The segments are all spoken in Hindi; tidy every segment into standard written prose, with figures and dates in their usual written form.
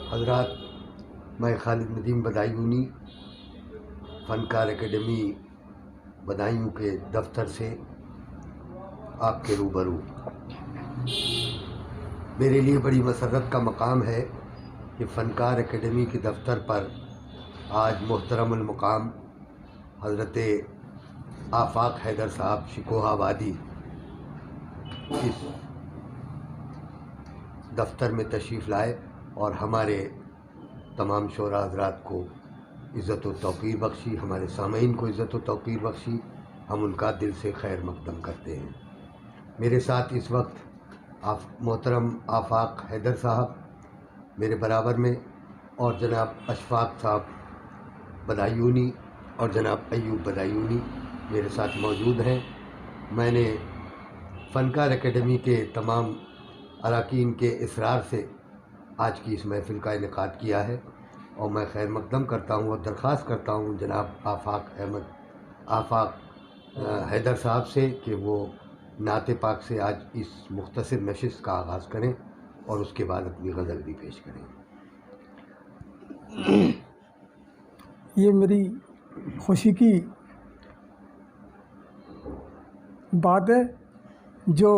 हज़रात, मैं खालिद नदीम बदायूनी फ़नकार एकेडमी बदायूं के दफ्तर से आपके रूबरू। मेरे लिए बड़ी मसर्रत का मकाम है कि फ़नकार एकेडमी के दफ्तर पर आज मोहतरमुल मुकाम हज़रत आफाक हैदर साहब शिकोहाबादी इस दफ्तर में तशरीफ़ लाए और हमारे तमाम शोरा हज़रात को इज़्ज़त व तौक़ीर बख्शी, हमारे सामीन को इज़्ज़त व तौक़ीर बख्शी। हम उनका दिल से खैर मक़दम करते हैं। मेरे साथ इस वक्त मोहतरम आफाक हैदर साहब मेरे बराबर में और जनाब अशफाक साहब बदायूनी और जनाब अयूब बदायूनी मेरे साथ मौजूद हैं। मैंने फ़नकार एकेडमी के तमाम अरकान के इसरार से आज की इस महफ़िल का इनेकाद किया है और मैं खैर मक़दम करता हूँ और दरख्वास्त करता हूँ जनाब आफाक हैदर साहब से कि वो नाते पाक से आज इस मुख्तसर नशिस्त का आगाज़ करें और उसके बाद अपनी गज़ल भी पेश करें। ये मेरी खुशी की बात है जो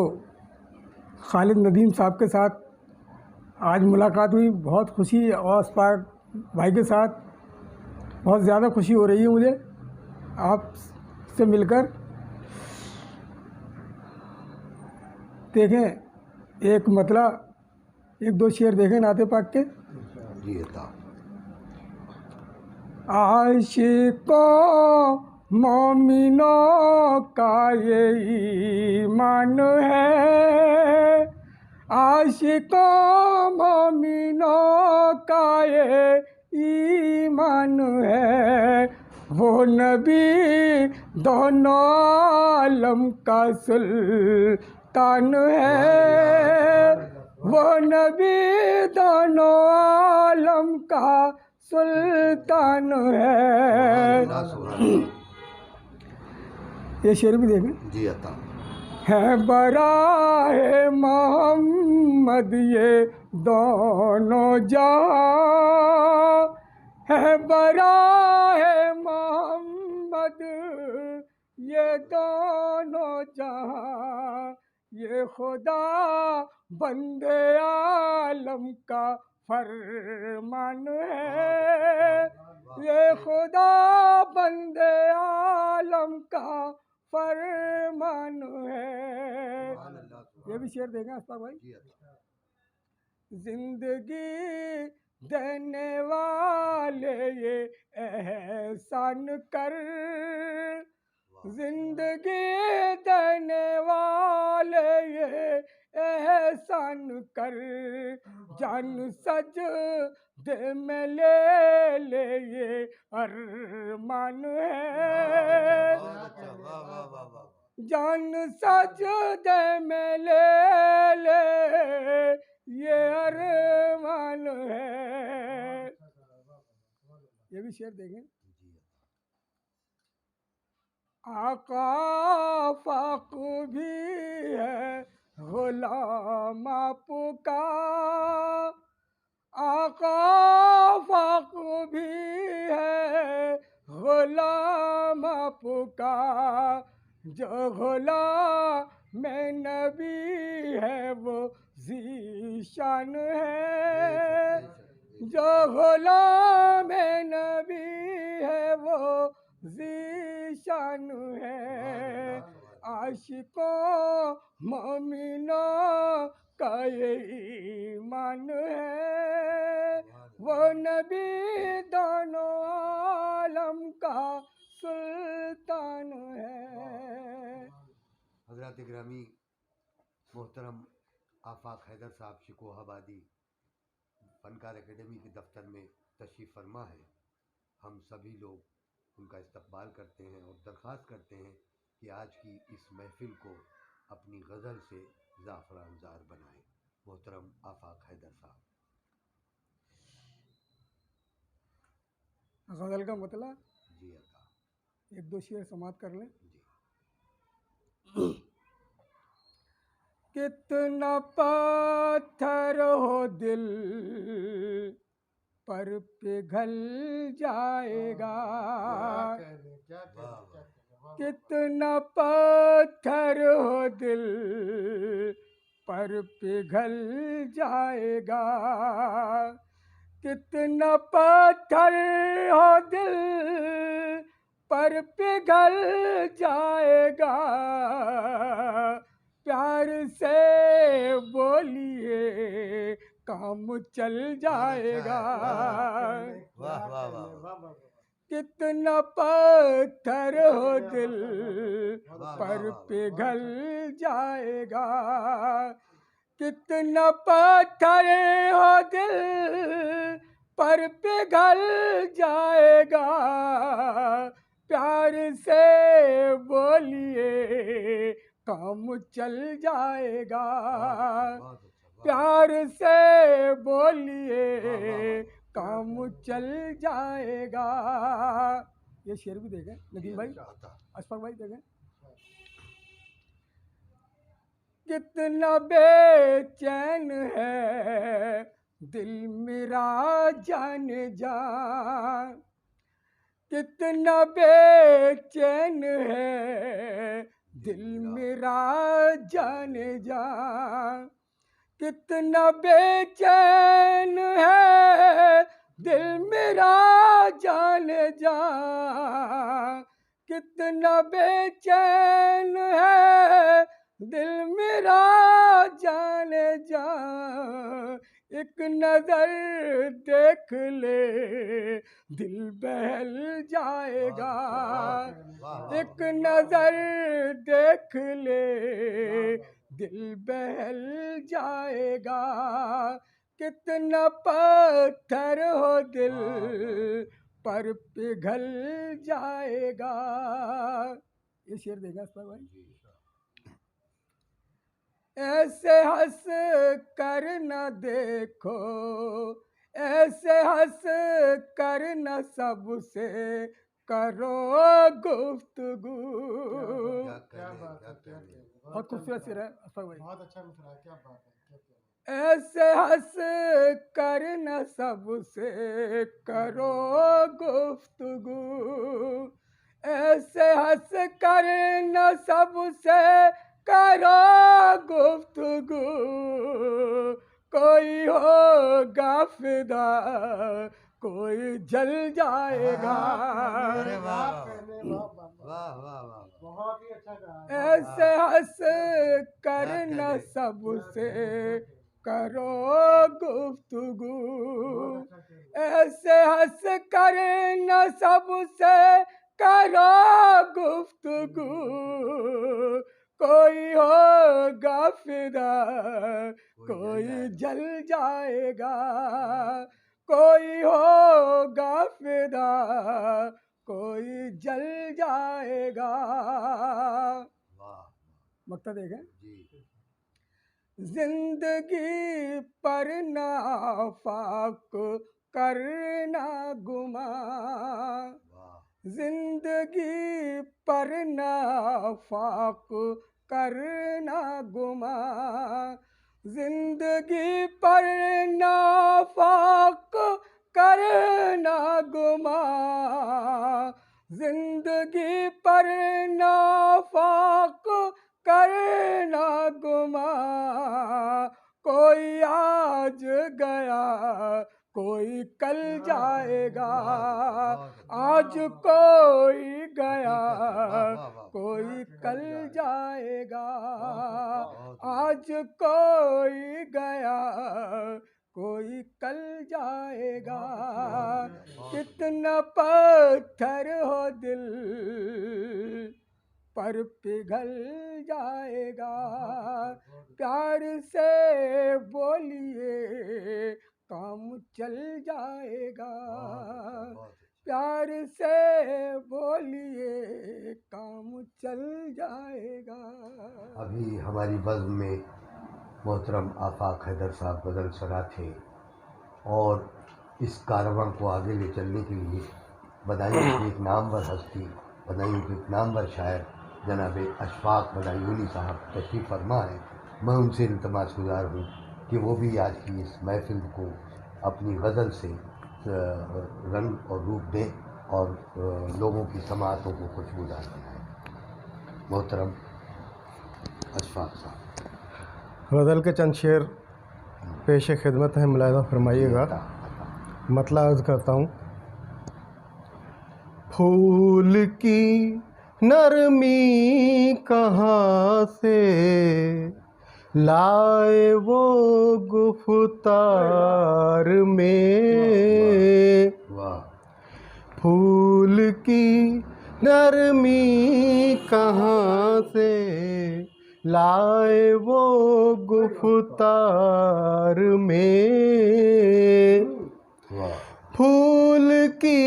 खालिद नदीम साहब के साथ आज मुलाकात हुई। बहुत खुशी और अशफाक भाई के साथ बहुत ज़्यादा खुशी हो रही है मुझे आपसे मिलकर। देखें एक मतलब एक दो शेर देखें नाते पाक के। जी अता। आशिकों मोमिनों का ये ईमान है, आशिकों मोमिनों का ये ईमान है। वो नबी दोनों आलम का सुल्तान है, वो नबी दोनों आलम का सुल्तान है। ये शेर भी देखें। जी अता। है बराए मोहम्मद ये दोनों जहां, है बराए मोहम्मद ये दोनों जहां। ये खुदा बंदे आलम का फरमान है, ये खुदा बंदे आलम का फरमान है। ये भी शेर देंगे अशफाक भाई। जिंदगी देने वाले ये एहसान कर, जिंदगी देने वाले ये एहसान कर। जान सज दे में ले ले ये अरमान है, जान सज दे में ले ले ये अरमान है। ये भी शेर देंगे। आका फाक भी है गुलाम आपका, आका फाक भी है गुलाम आपका। जो गुलाम में नबी है वो ज़ीशान है, जो गुलाम में नबी है वो ज़ीशान है। आशिकों मोमिनों का ये ईमान है, वो नबी दोनों आलम का सुल्तान है। हज़रत ग्रामी मोहतरम आफाक हैदर साहब शिकोहाबादी फ़नकार एकेडमी के दफ्तर में तशरीफ़ फरमा है। हम सभी लोग उनका इस्तकबाल करते हैं और दरख्वास्त करते हैं कि आज की इस महफ़िल को अपनी गज़ल से ज़ाफ़रानज़ार बनाएं। मोहतरम आफाक हैदर साहब। गज़ल का मतलब जी अता। एक दो शेर समाप्त कर लें। जी। कितना पत्थर हो दिल पर पिघल जाएगा। कितना पत्थर हो दिल पर पिघल जाएगा। कितना पत्थर हो दिल पर पिघल जाएगा। प्यार से बोलिए काम चल जाएगा। वाह वाह वाह। कितना पत्थर हो दिल पर पिघल जाएगा। कितना पत्थर हो दिल पर पिघल जाएगा। प्यार से बोलिए काम चल जाएगा। प्यार से बोलिए काम चल जाएगा। ये शेर भी देखें नदीम भाई, अशफाक भाई देखें। कितना बेचैन है दिल मेरा जाने जा। कितना बेचैन है दिल मेरा जाने जा। कितना बेचैन है दिल मेरा जाने जा। कितना बेचैन है दिल मेरा जाने जा। एक नजर देख ले दिल बहल जाएगा। एक नजर देख ले दिल बहल जाएगा। कितना पत्थर हो दिल पर पिघल जाएगा। ये शेर देगा अशफाक भाई। ऐसे हंस कर न देखो, ऐसे हंस कर न सबसे करो गुफ्तगू। बहुत खूबसूरत शेर है अशफाक भाई, बहुत अच्छा मिसरा है, क्या बात है। ऐसे हंस कर न सबसे करो गुफ्तगू। ऐसे हंस कर न सबसे करो गुफ्तगू। कोई होगा फिदा कोई जल जाएगा। अरे वाह वाह वाह वाह, बहुत ही अच्छा कहा। ऐसे हंस कर न सबसे करो गुफ्तगू। ऐसे हंस कर न सबसे करो गुफ्तगू। कोई होगा फिदा कोई जल जाएगा। कोई होगा फिदा कोई जल जाएगा। मक्ता देखें। जिंदगी पर नाफाक करना गुमा। जिंदगी पर नाफाक करना गुमा। जिंदगी पर नाफाक करना गुमा। जिंदगी पर नाफाक करना गुमा। कोई आज गया कोई कल जाएगा। आज कोई गया कोई कल जाएगा। आज कोई गया कोई कल जाएगा। कितना पत्थर हो दिल पर पिघल जाएगा। प्यार से बोलिए काम चल जाएगा। प्यार से बोलिए काम चल जाएगा। अभी हमारी बज़्म में मोहतरम आफाक हैदर साहब गज़ल सरा थे और इस कारवां को आगे ले चलने के लिए बदायूं की एक नामवर हस्ती, बदायूं के एक नामवर शायर जनाब अशफाक बदायूनी साहब तशरीफ़ फरमा है मैं उनसे इल्तमास गुजार हूँ कि वो भी आज की इस महफिल को अपनी गज़ल से रंग और रूप दें और लोगों की समाअतों को खुशबूदार बनाएं। मोहतरम अशफाक साहब, गज़ल के चंद शेर पेश खिदमत है, मुलाहिज़ा फरमाइएगा। मतलब अर्ज़ करता हूँ। फूल की नरमी कहाँ से लाए वो गुफ्तार में, फूल की नरमी कहाँ से लाए वो गुफ्तार में, फूल की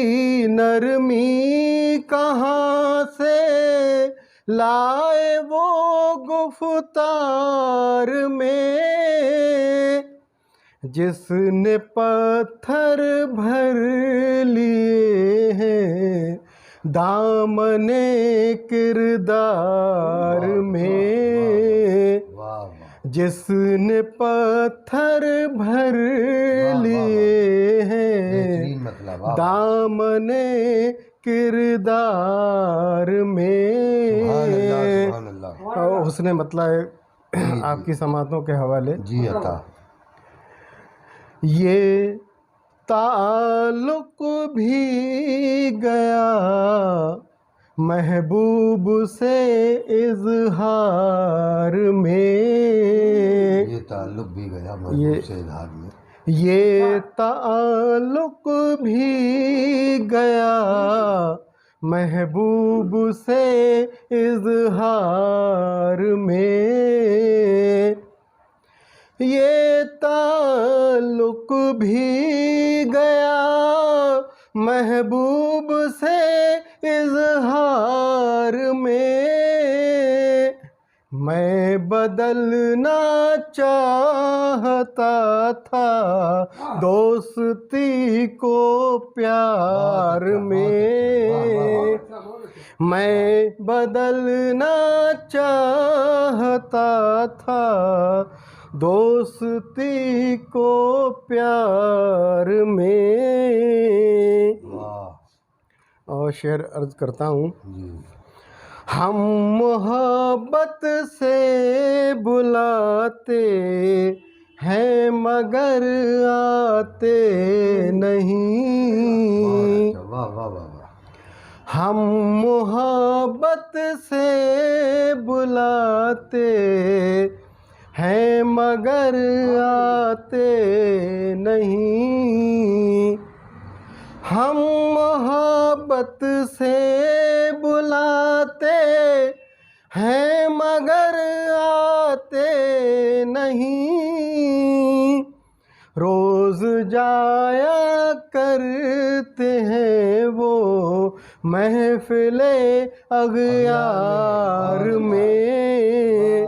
नरमी कहाँ से लाए वो गुफ्तार में, जिसने पत्थर भर लिए हैं दामने किरदार में, जिसने पत्थर भर लिए हैं दामने किरदार में। और उसने मतलब आपकी समातों के हवाले जी अता। ये ताल्लुक भी गया महबूब से इजहार में, ये ताल्लुक भी गया महबूब से इजहार में, ये ताल्लुक भी गया महबूब से इजहार में, ये ताल्लुक भी गया महबूब से इजहार में, मैं बदलना चाहता था दोस्ती को प्यार में, मैं बदलना चाहता था दोस्ती को प्यार में। और शेर अर्ज करता हूँ। हम मोहब्बत से बुलाते हैं मगर आते नहीं, हम मोहब्बत से बुलाते हैं मगर आते नहीं, हम मोहब्बत से बुलाते हैं मगर आते नहीं, रोज़ जाया करते हैं वो महफिले अग़यार में,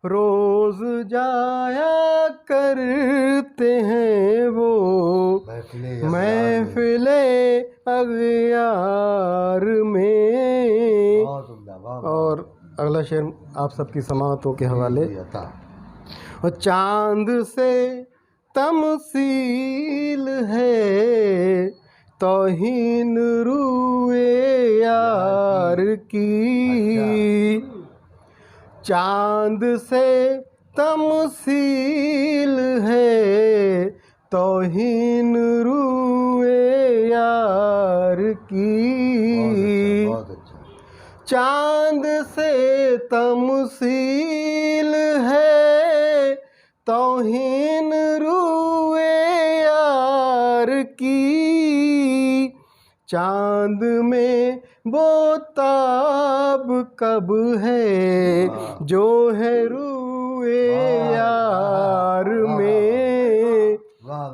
रोज़ जाया करते हैं वो महफिले अग़यार में। और अगला शेर आप सबकी समाअतों के हवाले। और चाँद से तमसील है तौहीन रूए यार की, चाँद से तमसील है तौहीन रूए यार की, चाँद से तमसील है तौहीन रूए यार की, चाँद में वो ताब कब है जो है रूए यार में,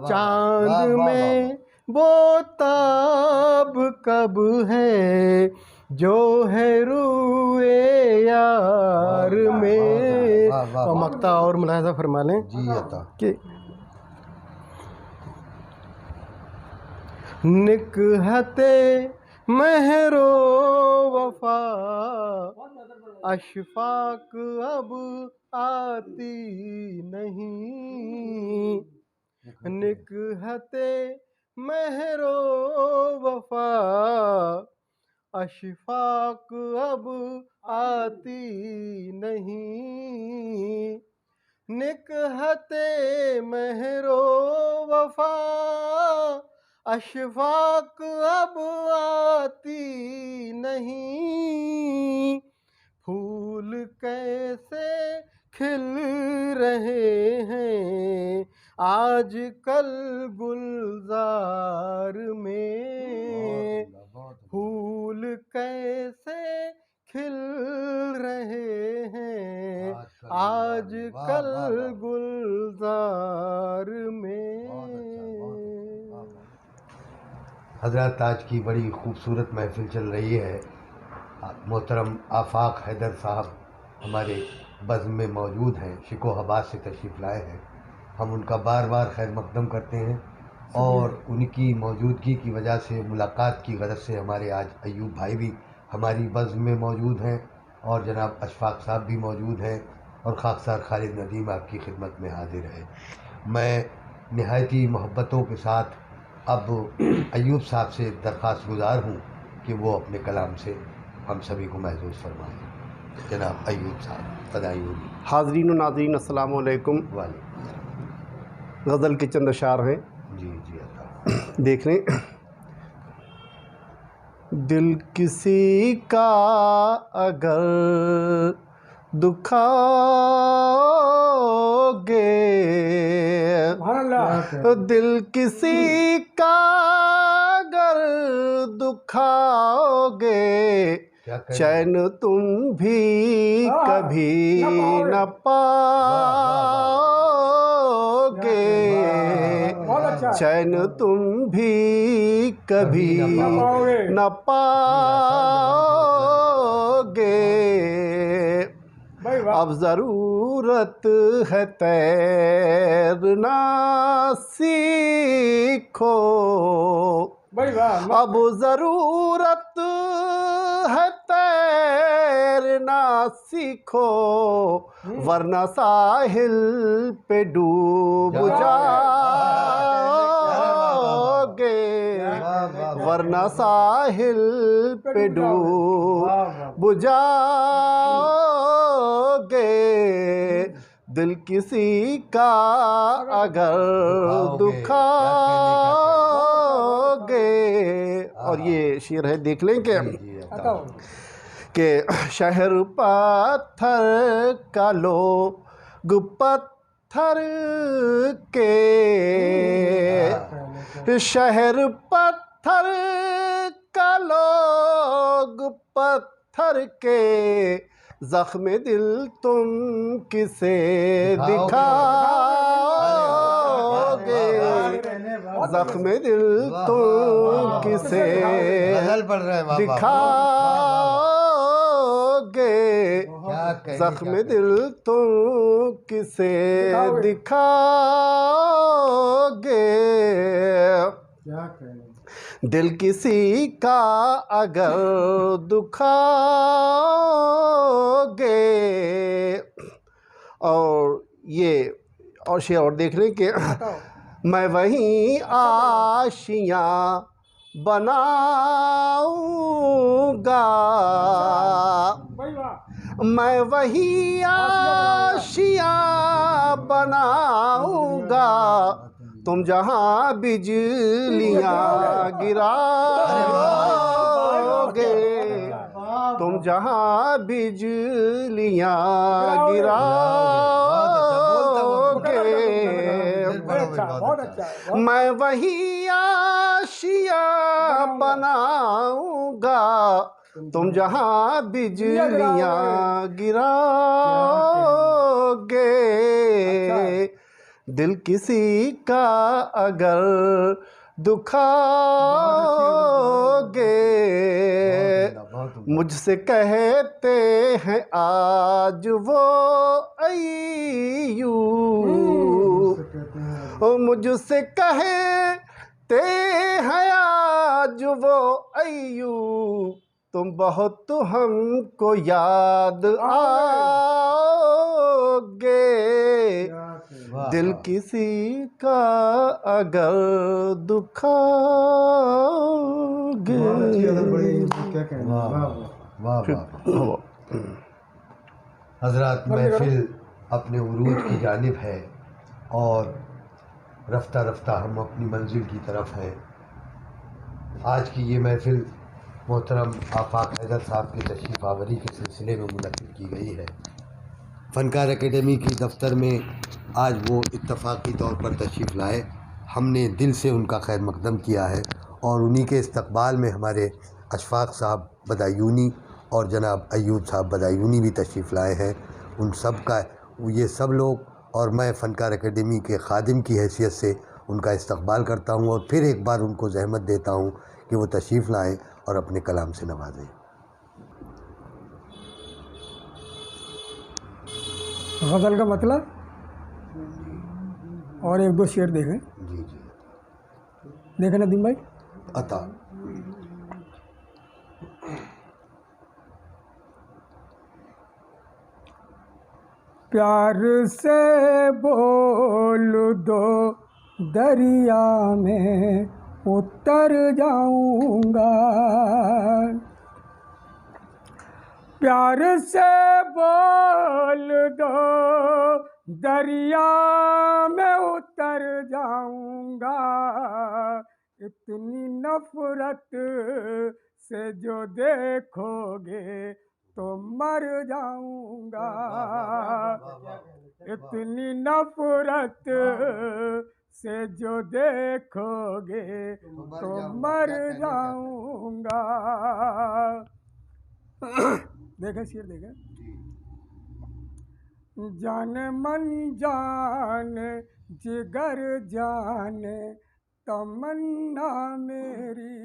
चाँद में वो ताब कब है जो है रूए यार में। और मक्ता और मुलाहिज़ा फरमा लें कि निकहते महरो वफा अशफाक अब आती नहीं, निकहते महरो वफा अशफाक अब आती नहीं, निकहते महरो वफा अशफाक अब आती नहीं, फूल कैसे खिल रहे हैं आज कल गुलजार में, फूल कैसे खिल रहे हैं आज कल गुलजार में। हज़रत आज की बड़ी खूबसूरत महफिल चल रही है। मोहतरम आफाक हैदर साहब हमारे बज़्म में मौजूद हैं, शिकोहाबाद से तशरीफ़ लाए हैं। हम उनका बार बार खैर मक़दम करते हैं और उनकी मौजूदगी की वजह से, मुलाकात की गरज से हमारे आज अयूब भाई भी हमारी बज़्म में मौजूद हैं और जनाब अशफाक साहब भी मौजूद हैं और खाकसार खालिद नदीम आपकी खिदमत में हाजिर है। मैं नहायती मोहब्बतों के साथ अब अयूब साहब से दरख्वास्त गुजार हूँ कि वो अपने कलाम से हम सभी को महसूस फरमाएँ। जनाब अयूब साहब फ़दाई होगी। हाज़रीन व नाज़रीन अस्सलाम वालेकुम। गज़ल के चंद अशार हैं। जी जी अता। देख लें। दिल किसी का अगर दुखाओगे, दिल किसी का अगर दुखाओगे, चैन तुम भी कभी न पाओगे, चैन तुम भी कभी न पाओगे। अब ज़रूरत है तैरना सीखो, अब ज़रूरत है तैरना सीखो, वरना साहिल पे डूब जाओगे, वरना साहिल पे डूब जाओगे। दिल किसी का अगर दुखाओगे। और ये शेर है, देख लें कि शहर पत्थर का लोग पत्थर के, शहर पत्थर का लोग पत्थर के, ज़ख्म दिल तुम किसे दिखाओगे, ज़ख्म दिल तुम किसे दिखाओगे, ज़ख्म दिल तुम किसे दिखाओगे। दिल किसी का अगर दुखाओगे। और ये और शेर और देख रहे कि मैं वहीं आशियाँ बनाऊंगा, मैं वहीं आशियाँ बनाऊंगा, तुम जहाँ बिजलियाँ गिराओगे, तुम जहाँ बिजलियाँ गिराओगे, मैं वही आशियाँ बनाऊंगा, तुम जहाँ बिजलियाँ गिराओगे। दिल किसी का अगर दुखाओगे, मुझसे कहते हैं आज वो अय्यूब, मुझसे कहते हैं आज वो अय्यूब, तुम बहुत हमको याद आओगे, दिल किसी का अगर दुखाओगे। वाह वाह। हजरत महफिल अपने उरूज की जानिब है और रफ्ता रफ्ता हम अपनी मंजिल की तरफ हैं। आज की ये महफिल मोहतरम आफाक हैदर साहब की तशरीफ़ आवरी के सिलसिले में मुनक़्क़िद की गई है। फ़नकार एकेडमी की दफ्तर में आज वो इत्तफ़ाक़ी तौर पर तशरीफ़ लाए। हमने दिल से उनका खैर मक़दम किया है और उन्हीं के इस्तक़बाल में हमारे अशफ़ाक़ साहब बदायूनी और जनाब अय्यूब साहब बदायूनी भी तशरीफ़ लाए हैं। उन सब का ये सब लोग और मैं फ़नकार एकेडमी के ख़ादिम की हैसियत से उनका इस्तक़बाल करता हूँ और फिर एक बार उनको ज़हमत देता हूँ कि वो तशरीफ़ लाएँ और अपने कलाम से नवाजें। गज़ल का मतलब और एक दो शेर देखें। जी जी देखें नदीम भाई। अता प्यार से बोल दो दरिया में उतर जाऊंगा, प्यार से बोल दो दरिया में उतर जाऊंगा, इतनी नफरत से जो देखोगे तो मर जाऊंगा, इतनी नफरत से जो देखोगे तो मर जाऊंगा। देखें शेर देखें। जाने मन जाने जिगर जाने तमन्ना मेरी।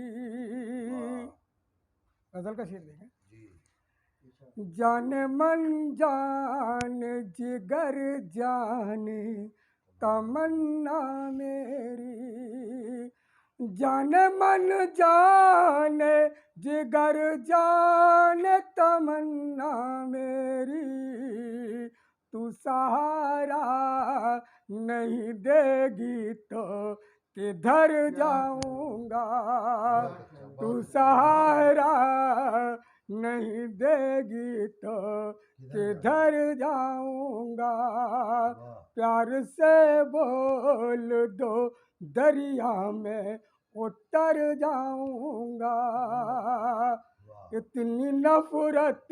गज़ल का शेर देखें। जाने मन जाने जिगर जाने तमन्ना मेरी, जाने मन जाने जिगर जाने तमन्ना मेरी, तू सहारा नहीं देगी तो किधर जाऊंगा, तू सहारा नहीं देगी तो किधर जाऊंगा, प्यार से बोल दो दरिया में उतर जाऊंगा, इतनी नफरत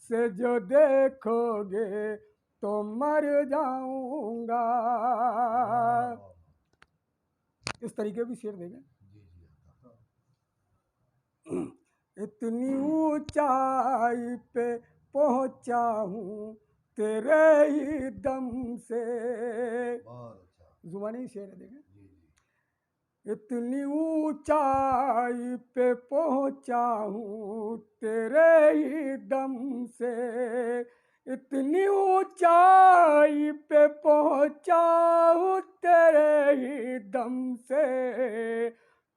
से जो देखोगे तो मर जाऊंगा। इस तरीके भी शेर देंगे। इतनी ऊंचाई पे पहुंचा हूँ तेरे ही दम से। जुबानी शेर है देखें। इतनी ऊंचाई पे पहुंचा हूँ तेरे ही दम से, इतनी ऊंचाई पे पहुंचा हूँ तेरे ही दम से,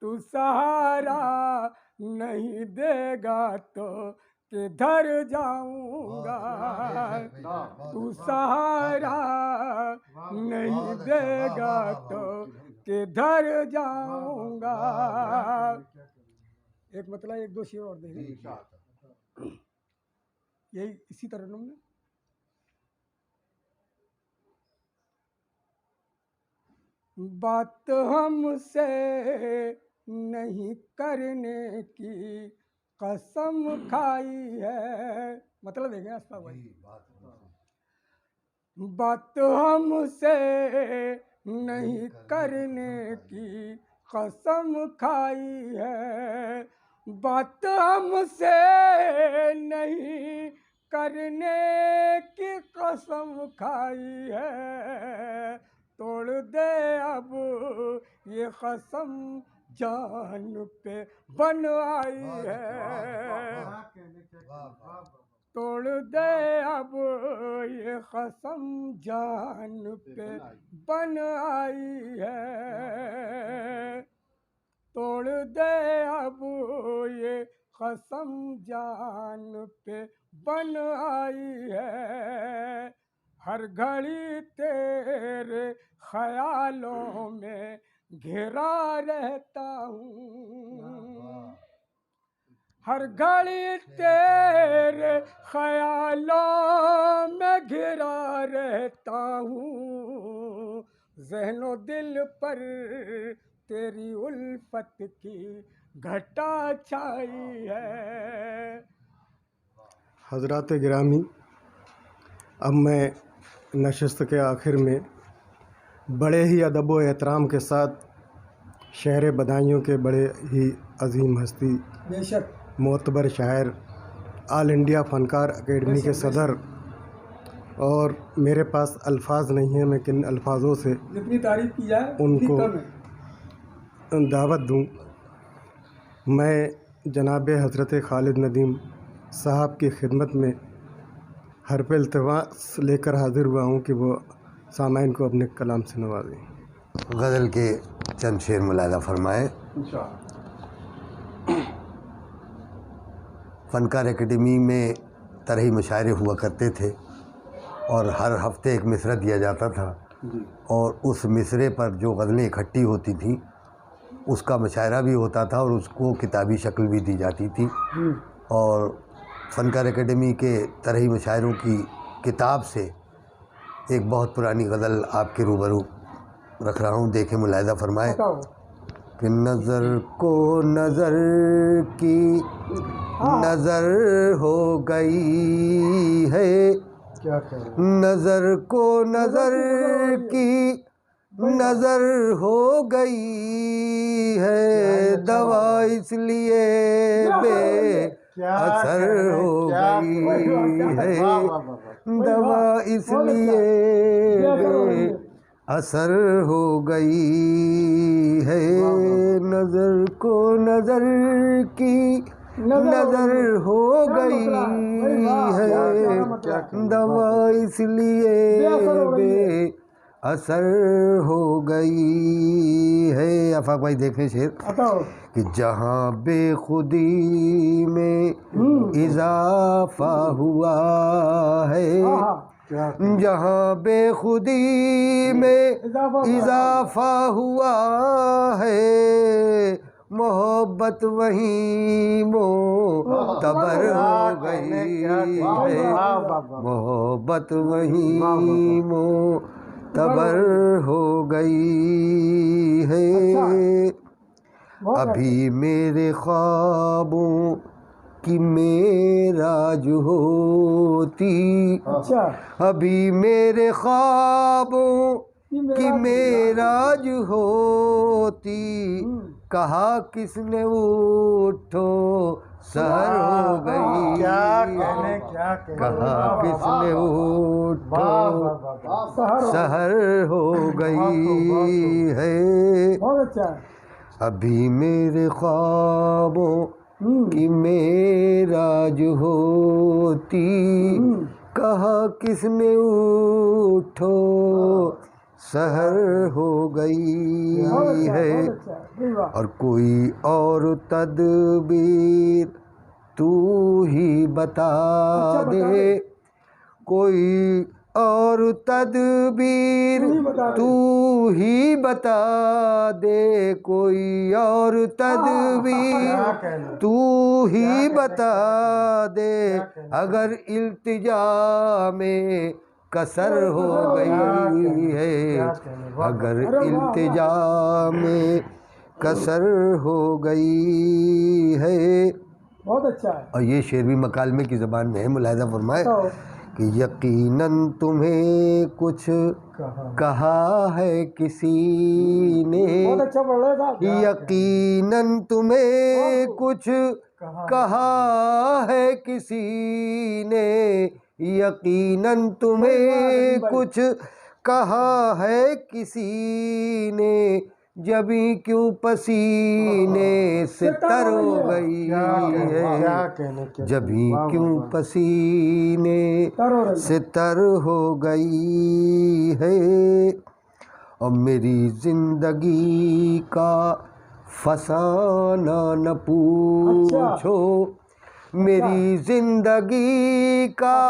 तू सहारा नहीं देगा तो किधर जाऊंगा, तू सहारा नहीं देगा तो किधर जाऊंगा। एक मतलब एक दो शेर और देखें। यही इसी तरह में बात हमसे नहीं करने की कसम खाई है। मतलब देखें अशफाक भाई। बात हमसे नहीं करने की कसम खाई है, बात हमसे नहीं करने की कसम खाई है, तोड़ दे अब ये कसम जान पे बन आई है, तोड़ दे अब ये कसम जान पे बन आई है, तोड़ दे अब ये कसम जान पे बन आई है, हर घड़ी तेरे ख्यालों में घिरा रहता हूँ, हर घड़ी तेरे ख्यालों में घिरा रहता हूँ, ज़हनो दिल पर तेरी उल्फत की घटा छाई है। हज़रात गिरामी, अब मैं नशिस्त के आखिर में बड़े ही अदब व एहतराम के साथ शहर बदायूं के बड़े ही अजीम हस्ती बेशक मोतबर शायर, ऑल इंडिया फ़नकार अकेडमी के सदर, और मेरे पास अल्फाज नहीं है, मैं किन अल्फाजों से जितनी तारीफ की जाए उनको उतनी कम है। दावत दूं। मैं जनाब हज़रत खालिद नदीम साहब की खिदमत में हरफ इल्तिमास लेकर हाज़िर हुआ हूँ कि वो सामाइन को अपने कलाम से नवाजें। गज़ल के चंद शेर मुलाहिज़ा फरमाए। फ़नकार एकेडमी में तरही मुशायरे हुआ करते थे और हर हफ्ते एक मिसरा दिया जाता था और उस मिसरे पर जो गज़लें इकट्ठी होती थी उसका मुशायरा भी होता था और उसको किताबी शक्ल भी दी जाती थी। और फ़नकार एकेडमी के तरही मुशायरों की किताब से एक बहुत पुरानी गज़ल आपके रूबरू रख रहा हूँ, देखें, मुलाहिज़ा फरमाए कि नज़र को नज़र की नज़र हो गई है, क्या करें, नज़र को नज़र की नज़र हो गई है, दवा इसलिए असर हो गई है, दवा इसलिए असर हो गई है, नज़र को नज़र की नज़र हो गई है, दवा इसलिए बे असर हो गई है। आफाक भाई देखें शेर कि जहाँ बेखुदी में इजाफा हुआ है, जहाँ बेखुदी में इजाफा हुआ है, मोहब्बत वहीं मोतबर हो गई है, मोहब्बत वहीं मोतबर हो गई है। अभी मेरे ख्वाबों कि मेराज होती, अभी मेरे ख्वाबों कि मेराज होती, कहा किसने उठो सहर हो गई, कहा किसने उठो सहर हो गई है, अभी मेरे ख्वाबों कि मेराज होती, कहा किसने उठो सहर हो गई है, और कोई और तदबीर तू ही बता दे, कोई और तदबीर तू ही बता दे, कोई और तदबीर तू ही बता दे, अगर इल्तिजा में कसर हो गई है, अगर इल्तिजा में कसर हो गई है। बहुत अच्छा है। और ये शेर भी मकालमे की ज़बान में है, मुलाहिज़ा फरमाए कि यकीनन तुम्हें कुछ कहा है किसी ने, बहुत अच्छा पढ़ रहे साहब, यकीनन तुम्हें कुछ कहा है किसी ने, यकीनन तुम्हें कुछ कहा है किसी ने, जबी क्यों पसीने से तर हो गई है, जबी क्यों पसीने से तर हो गई है, और मेरी जिंदगी का फसाना न पूछो, मेरी ज़िंदगी का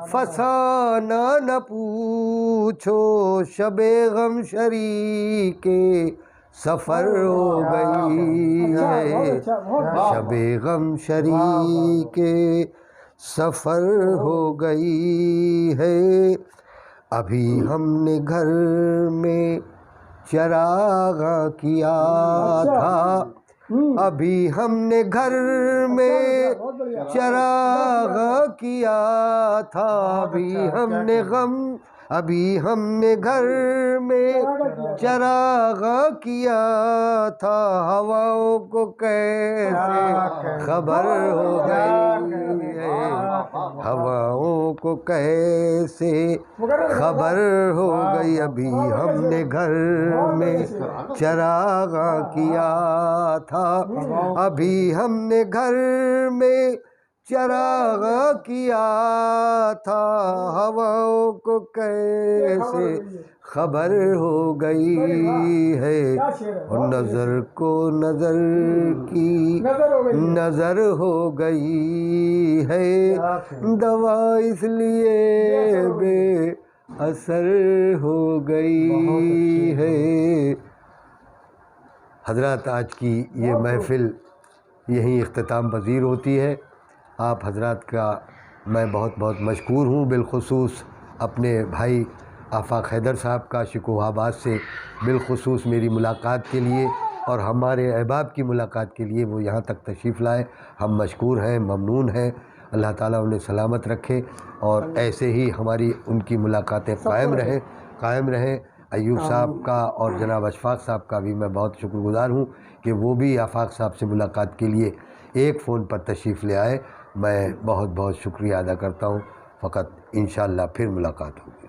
फसाना न पूछो, शबे गम शरीके सफ़र हो गई है, शबे गम शरीके सफ़र हो गई है। अभी हमने घर में चराग किया था, अभी हमने घर में चराग किया था, अभी हमने घर में चराग किया था। हवाओं को कैसे खबर हो गई है, हवाओं को कैसे खबर हो गई, अभी हमने घर में चराग किया था, अभी हमने घर में चराग किया था। हवाओं को कैसे खबर हो गई है, और नज़र को नज़र की नज़र हो गई है, दवा इसलिए बेअसर हो गई है। हज़रात, आज की ये महफ़िल यहीं इख्तिताम पज़ीर होती है। आप हज़रात का मैं बहुत बहुत मशकूर हूँ, बिलख़ुसूस अपने भाई आफ़ाक़ हैदर साहब का शिकोहाबाद से बिलख़ुसूस मेरी मुलाकात के लिए और हमारे अहबाब की मुलाकात के लिए वो यहाँ तक तशरीफ़ लाए। हम मशकूर हैं, ममनून हैं। अल्लाह ताला उन्हें सलामत रखे और ऐसे ही हमारी उनकी मुलाकातें कायम रहें। अयूब साहब का और जनाब अशफाक़ साहब का भी मैं बहुत शुक्रगुज़ार हूँ कि वो भी आफ़ाक़ साहब से मुलाकात के लिए एक फ़ोन पर तशरीफ़ ले आए। मैं बहुत बहुत शुक्रिया अदा करता हूँ। फ़कत इंशाअल्लाह फिर मुलाकात होगी।